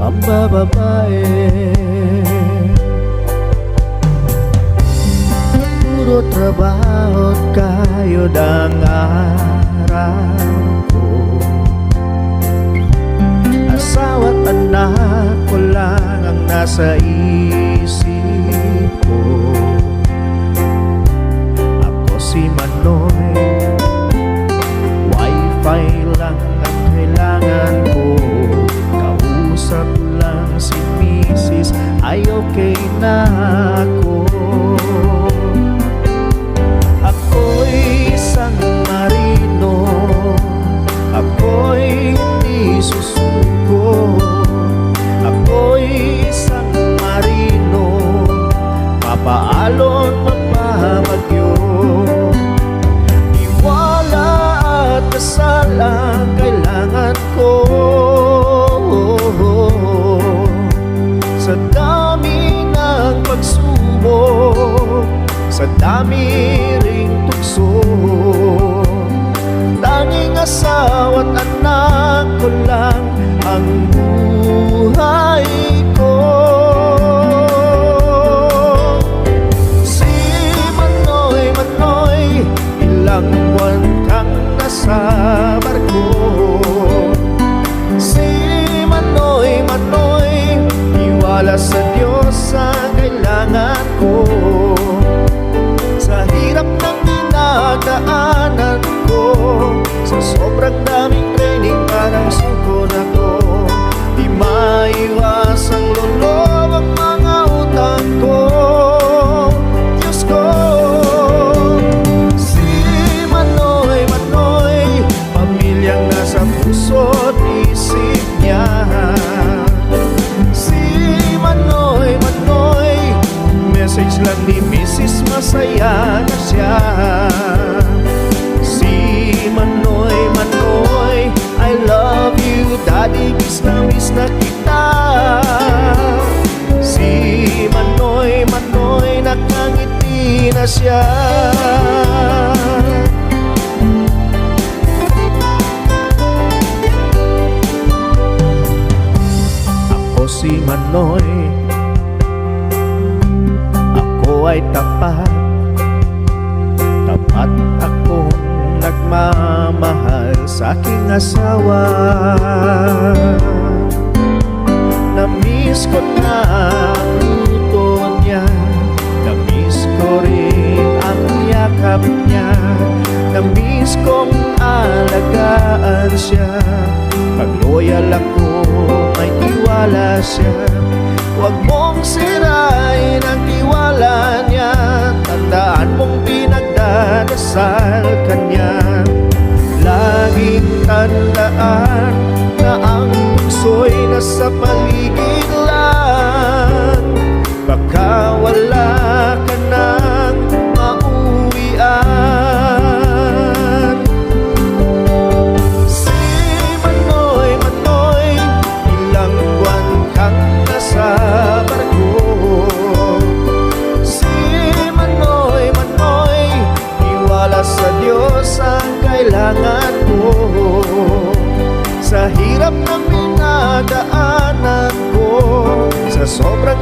pambababae. Puro trabaho't kayod ang araw ko. Asawa't anak ko lang ang nasa isip ko. Ako si Manoy, wifi lang ang kailangan ko. Kausap lang si Mrs. ay okay na ako. Ako'y isang marino, ako'y hindi susuko. Ako'y isang marino, mapaalon magpapagyo. Tiwala at dasal ang kailangan ko. Sa dami ng pagsubok, sa dami ring tukso, tanging asawa't anak ko lang ang buhay ko. Si Manoy, Manoy, ilang buwan kang nasa barko. Si Manoy, Manoy, iwala sa Diyos ang kailangan ko. Sa hirap ng dinadaanan ko, sa sobrang daming training parang suko na ko. Di maiwasang lulog ang mga utang ko. Diyos ko, si Manoy, Manoy, pamilyang nasa puso't isip niya. Si Manoy, Manoy, message lang ni Mrs. masaya na siya. Si Manoy, Manoy, I love you, Daddy, miss na kita. Si Manoy, Manoy, nakangiti na siya. Ako si Manoy, ay tapat, tapat akong nagmamahal sa aking asawa. Namiss ko na ang luto niya, namiss ko rin ang yakap niya, namiss kong alagaan siya. Pag loyal ako, may tiwala siya. Huwag mong sirain ang tiwala niya, tandaan mong pinagdadasal ka niya. Laging tandaan na ang tukso'y nasa paligid lang. Baka wala ka nang mauwian. Si Manoy, Manoy, ilang buwan kang nasa barko. Si Manoy, Manoy, iwala sa Diyos ang kailangan ko. Sa hirap ng pinagdaanan ko, sa sobrang